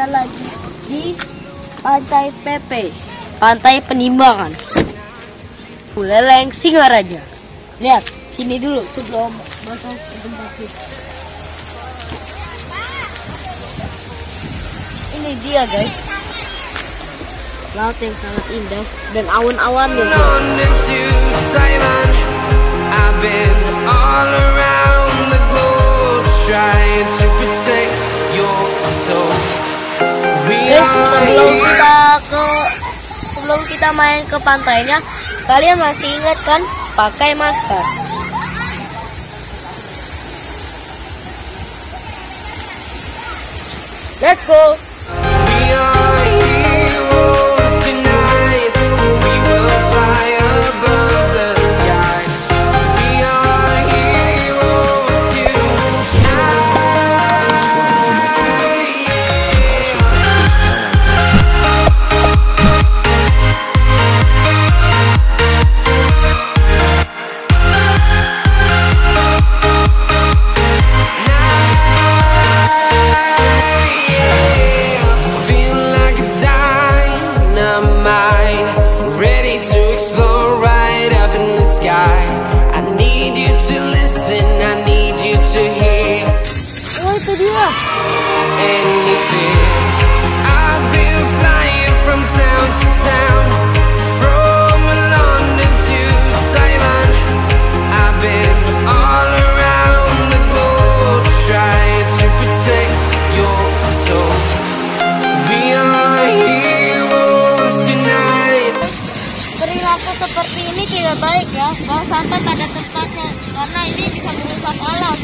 kita lagi di Pantai Pantai Penimbangan Buleleng Singaraja. Lihat sini dulu sebelum masuk ke tempat kita. Ini dia guys, laut yang sangat indah dan awan-awannya. Guys, sebelum kita main ke pantainya, kalian masih ingat kan pakai masker? Let's go. Anything. I've been flying from town to town, from London to Taiwan. I've been all around the globe trying to protect your soul. We are heroes tonight. Perilaku seperti ini tidak baik ya. Buang sampah pada tempatnya, karena ini bisa merusak alam.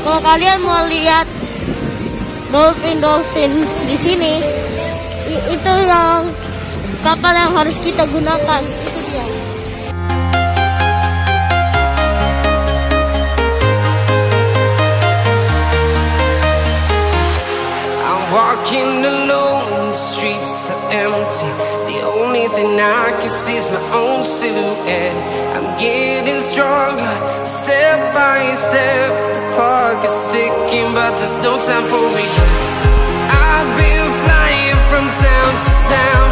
Kalau kalian mau lihat dolphin di sini, itu yang kapal yang harus kita gunakan, itu dia. I'm walking alone, the streets are empty. The only thing I can see is my own silhouette. I'm getting stronger, step by step. The clock is ticking, but there's no time for regrets. I've been flying from town to town,